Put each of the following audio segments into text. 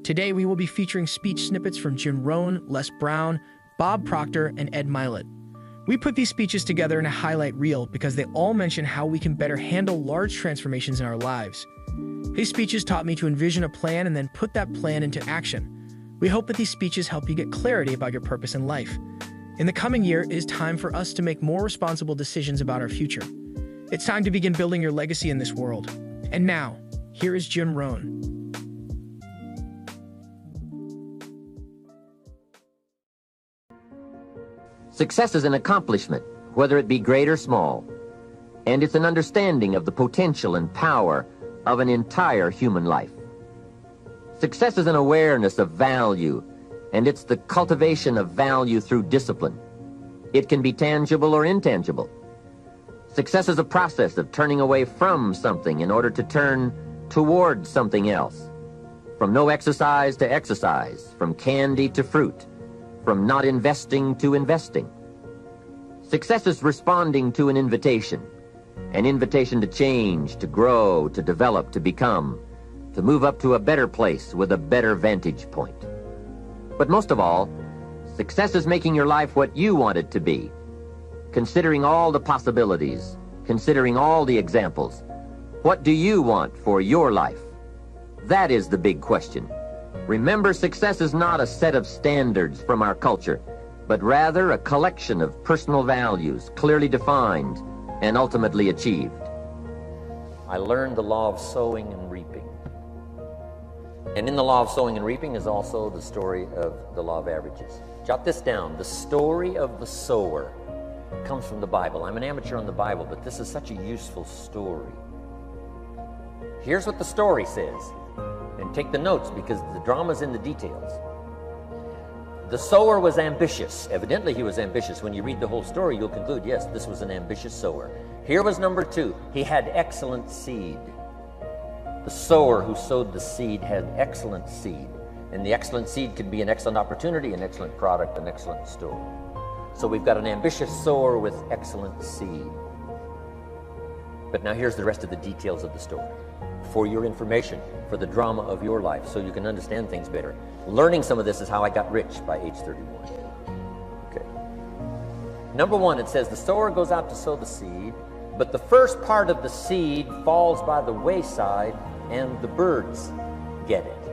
Today, we will be featuring speech snippets from Jim Rohn, Les Brown, Bob Proctor, and Ed Mylett. We put these speeches together in a highlight reel because they all mention how we can better handle large transformations in our lives. These speeches taught me to envision a plan and then put that plan into action. We hope that these speeches help you get clarity about your purpose in life. In the coming year, it is time for us to make more responsible decisions about our future. It's time to begin building your legacy in this world. And now, here is Jim Rohn. Success is an accomplishment, whether it be great or small, and it's an understanding of the potential and power of an entire human life. Success is an awareness of value, and it's the cultivation of value through discipline. It can be tangible or intangible. Success is a process of turning away from something in order to turn toward something else. From no exercise to exercise, from candy to fruit, from not investing to investing. Success is responding to an invitation to change, to grow, to develop, to become, to move up to a better place with a better vantage point. But most of all, success is making your life what you want it to be, considering all the possibilities, considering all the examples. What do you want for your life? That is the big question. Remember, success is not a set of standards from our culture, but rather a collection of personal values, clearly defined and ultimately achieved. I learned the law of sowing and reaping. And in the law of sowing and reaping is also the story of the law of averages. Jot this down. The story of the sower comes from the Bible. I'm an amateur on the Bible, but this is such a useful story. Here's what the story says. And take the notes because the drama's in the details. The sower was ambitious. Evidently he was ambitious. When you read the whole story, you'll conclude, yes, this was an ambitious sower. Here was number 2. He had excellent seed. The sower who sowed the seed had excellent seed. And the excellent seed could be an excellent opportunity, an excellent product, an excellent story. So we've got an ambitious sower with excellent seed. But now here's the rest of the details of the story. For your information, for the drama of your life, so you can understand things better. Learning some of this is how I got rich by age 31. Okay. Number 1, it says the sower goes out to sow the seed, but the first part of the seed falls by the wayside and the birds get it.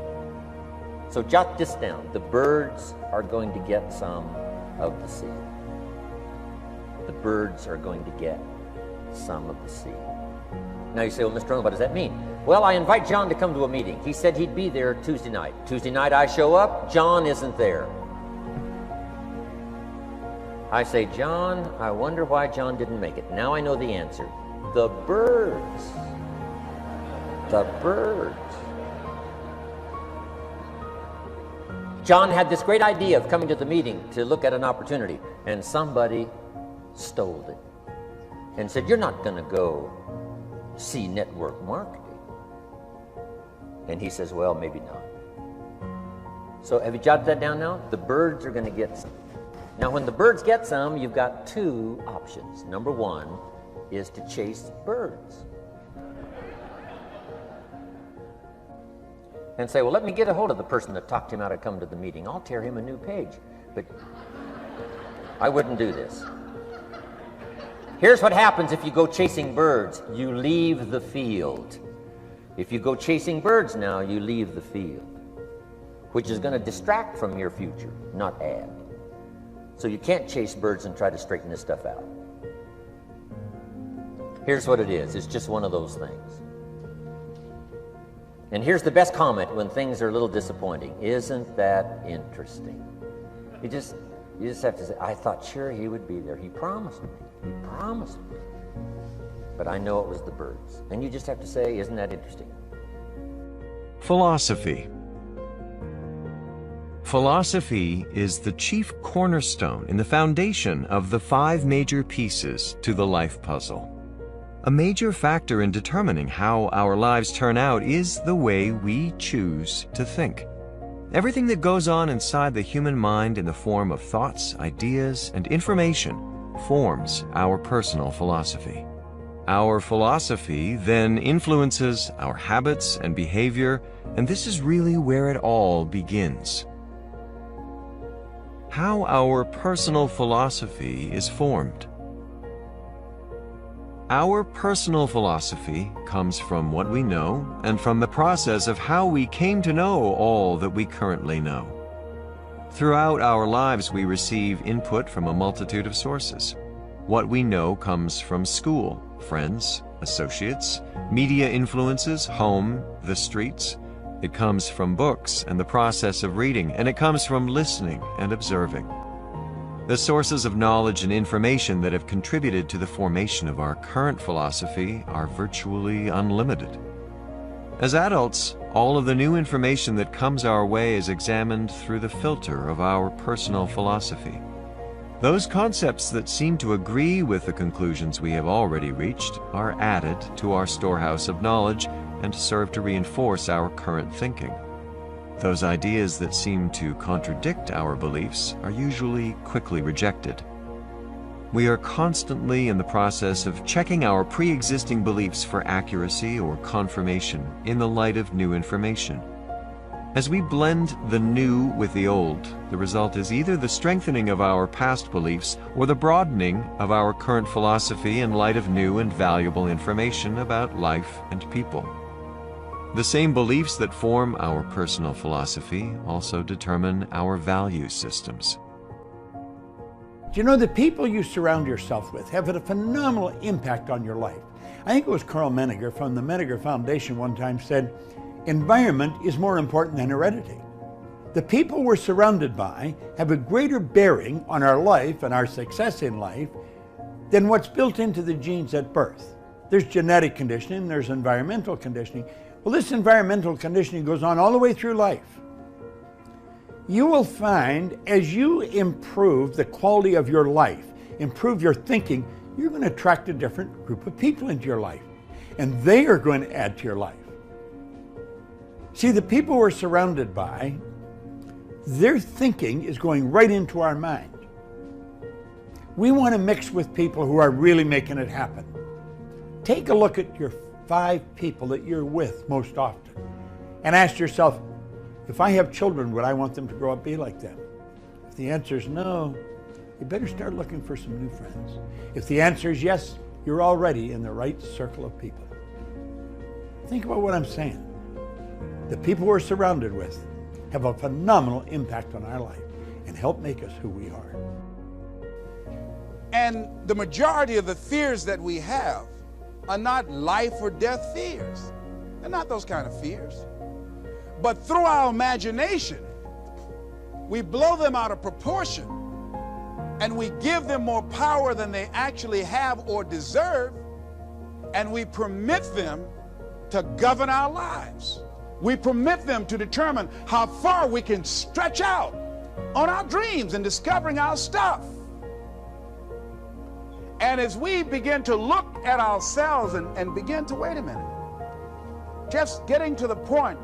So jot this down. The birds are going to get some of the seed. The birds are going to get some of the seed. Now you say, well, Mr. Rohn, what does that mean? Well, I invite John to come to a meeting. He said he'd be there Tuesday night. Tuesday night I show up, John isn't there. I say, John, I wonder why John didn't make it. Now I know the answer. The birds. The birds. John had this great idea of coming to the meeting to look at an opportunity, and somebody stole it and said, you're not going to go see network marketing. And he says, well, maybe not. So have you jotted that down now? The birds are going to get some. Now, when the birds get some, you've got 2 options. Number 1 is to chase birds. And say, well, let me get a hold of the person that talked him out of coming to the meeting. I'll tear him a new page. But I wouldn't do this. Here's what happens if you go chasing birds. You leave the field. If you go chasing birds now, you leave the field, which is going to distract from your future, not add. So you can't chase birds and try to straighten this stuff out. Here's what it is. It's just one of those things. And here's the best comment when things are a little disappointing. Isn't that interesting? You just have to say, I thought sure he would be there. He promised me. He promised me. But I know it was the birds. And you just have to say, isn't that interesting? Philosophy. Philosophy is the chief cornerstone in the foundation of the 5 major pieces to the life puzzle. A major factor in determining how our lives turn out is the way we choose to think. Everything that goes on inside the human mind in the form of thoughts, ideas, and information forms our personal philosophy. Our philosophy then influences our habits and behavior, and this is really where it all begins. How our personal philosophy is formed. Our personal philosophy comes from what we know and from the process of how we came to know all that we currently know. Throughout our lives, we receive input from a multitude of sources. What we know comes from school, friends, associates, media influences, home, the streets. It comes from books and the process of reading, and it comes from listening and observing. The sources of knowledge and information that have contributed to the formation of our current philosophy are virtually unlimited. As adults, all of the new information that comes our way is examined through the filter of our personal philosophy. Those concepts that seem to agree with the conclusions we have already reached are added to our storehouse of knowledge and serve to reinforce our current thinking. Those ideas that seem to contradict our beliefs are usually quickly rejected. We are constantly in the process of checking our pre-existing beliefs for accuracy or confirmation in the light of new information. As we blend the new with the old, the result is either the strengthening of our past beliefs or the broadening of our current philosophy in light of new and valuable information about life and people. The same beliefs that form our personal philosophy also determine our value systems. Do you know the people you surround yourself with have a phenomenal impact on your life? I think it was Carl Menninger from the Menninger Foundation one time said, environment is more important than heredity. The people we're surrounded by have a greater bearing on our life and our success in life than what's built into the genes at birth. There's genetic conditioning, there's environmental conditioning. Well, this environmental conditioning goes on all the way through life. You will find as you improve the quality of your life, improve your thinking, you're going to attract a different group of people into your life, and they are going to add to your life. See, the people we're surrounded by, their thinking is going right into our mind. We want to mix with people who are really making it happen. Take a look at your 5 people that you're with most often and ask yourself, if I have children, would I want them to grow up be like them? If the answer is no, you better start looking for some new friends. If the answer is yes, you're already in the right circle of people. Think about what I'm saying. The people we're surrounded with have a phenomenal impact on our life and help make us who we are. And the majority of the fears that we have are not life or death fears. They're not those kind of fears. But through our imagination, we blow them out of proportion and we give them more power than they actually have or deserve, and we permit them to govern our lives. We permit them to determine how far we can stretch out on our dreams and discovering our stuff. And as we begin to look at ourselves and begin to, wait a minute, just getting to the point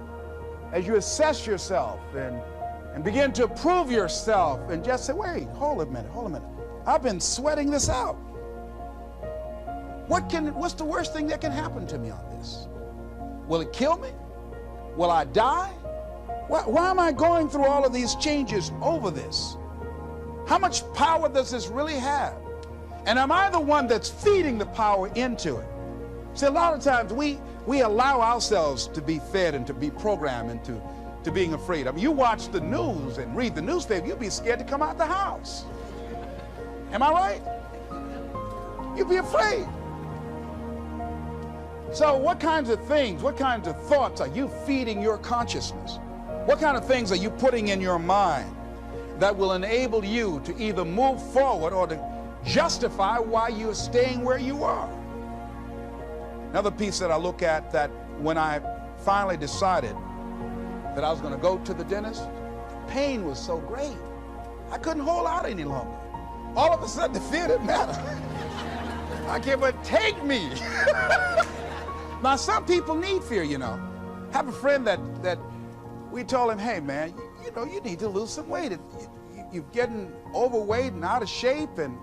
as you assess yourself and begin to prove yourself and just say, wait, hold a minute. I've been sweating this out. What's the worst thing that can happen to me on this? Will it kill me? Will I die? Why am I going through all of these changes over this? How much power does this really have? And am I the one that's feeding the power into it? See, a lot of times we allow ourselves to be fed and to be programmed into being afraid. I mean, you watch the news and read the newspaper, you'll be scared to come out the house. Am I right? You'll be afraid. So what kinds of things, what kinds of thoughts are you feeding your consciousness? What kind of things are you putting in your mind that will enable you to either move forward or to justify why you're staying where you are? Another piece that I look at, that when I finally decided that I was going to go to the dentist, pain was so great, I couldn't hold out any longer. All of a sudden, the fear didn't matter. I can't, but take me. Now, some people need fear, you know. I have a friend that we told him, hey, man, you know, you need to lose some weight. You're getting overweight and out of shape, and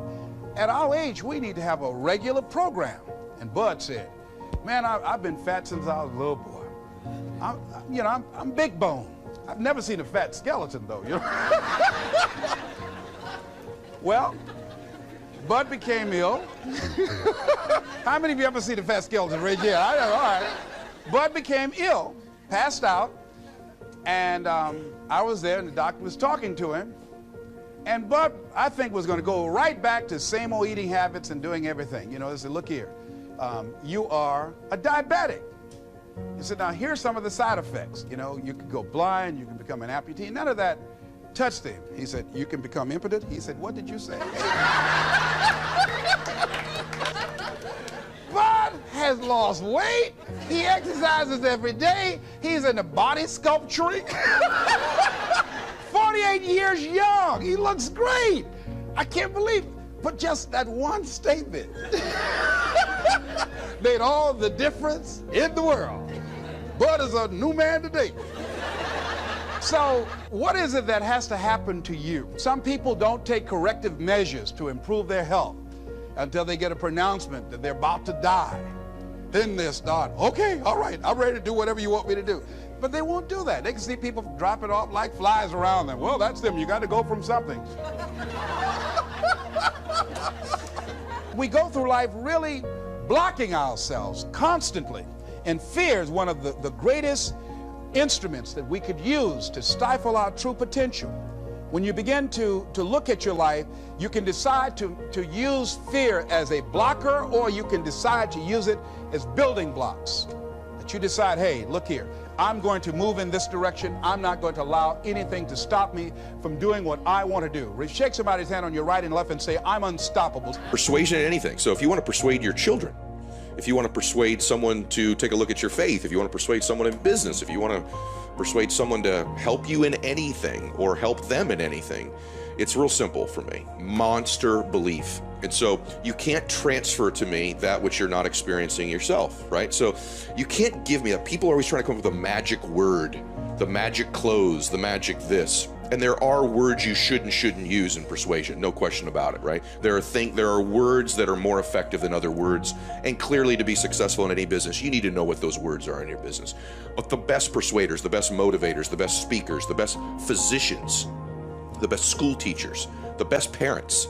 at our age, we need to have a regular program. And Bud said, man, I've been fat since I was a little boy. I'm big bone. I've never seen a fat skeleton, though, you know. Well, Bud became ill. How many of you ever seen a fat skeleton? Raise your hand. All right. Bud became ill, passed out, and I was there, and the doctor was talking to him. And Bud, I think, was going to go right back to same old eating habits and doing everything. You know, he said, look here, you are a diabetic. He said, now here's some of the side effects. You know, you could go blind, you can become an amputee. None of that touched him. He said, you can become impotent. He said, what did you say? Bud has lost weight. He exercises every day. He's into body sculpturing. 48 years young. He looks great. I can't believe it. But just that one statement made all the difference in the world. Bud is a new man today. So what is it that has to happen to you? Some people don't take corrective measures to improve their health until they get a pronouncement that they're about to die. Then they start, okay, all right, I'm ready to do whatever you want me to do. But they won't do that. They can see people dropping off like flies around them. Well, that's them. You got to go from something. We go through life really blocking ourselves constantly. And fear is one of the greatest instruments that we could use to stifle our true potential. When you begin to look at your life, you can decide to use fear as a blocker, or you can decide to use it as building blocks. That you decide, hey, look here, I'm going to move in this direction. I'm not going to allow anything to stop me from doing what I want to do. Shake somebody's hand on your right and left and say, I'm unstoppable. Persuasion in anything. So if you want to persuade your children, if you want to persuade someone to take a look at your faith, if you want to persuade someone in business, if you want to persuade someone to help you in anything or help them in anything, it's real simple for me. Monster belief. And so you can't transfer to me that which you're not experiencing yourself, right? So you can't give me that. People are always trying to come up with a magic word, the magic close, the magic this. And there are words you should and shouldn't use in persuasion, no question about it, right? There are words that are more effective than other words, and clearly to be successful in any business, you need to know what those words are in your business. But the best persuaders, the best motivators, the best speakers, the best physicians, the best school teachers, the best parents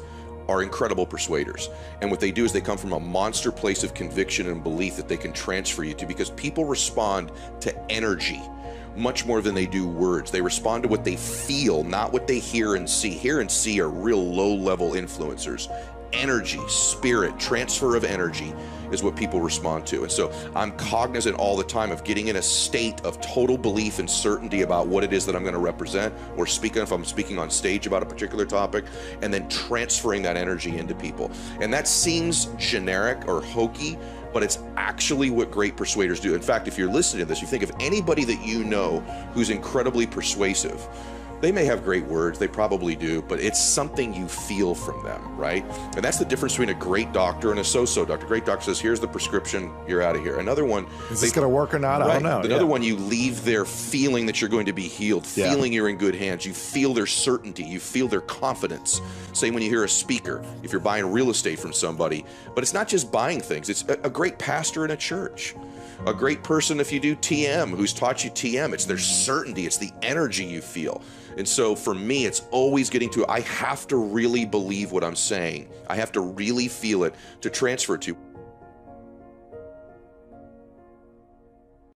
are incredible persuaders. And what they do is they come from a monster place of conviction and belief that they can transfer you to, because people respond to energy much more than they do words. They respond to what they feel, not what they hear and see. Hear and see are real low-level influencers. Energy, spirit, transfer of energy is what people respond to. And so I'm cognizant all the time of getting in a state of total belief and certainty about what it is that I'm going to represent or speak on, if I'm speaking on stage about a particular topic, and then transferring that energy into people. And that seems generic or hokey, but it's actually what great persuaders do. In fact, if you're listening to this, you think of anybody that you know who's incredibly persuasive. They may have great words, they probably do, but it's something you feel from them, right? And that's the difference between a great doctor and a so-so doctor. Great doctor says, here's the prescription, you're out of here. Another one, is this going to work or not? Right. I don't know. Another one, you leave there feeling that you're going to be healed, feeling you're in good hands. You feel their certainty, you feel their confidence. Same when you hear a speaker, if you're buying real estate from somebody. But it's not just buying things, it's a great pastor in a church. A great person, if you do TM, who's taught you TM, it's their certainty, it's the energy you feel. And so for me, it's always getting to, I have to really believe what I'm saying. I have to really feel it to transfer to.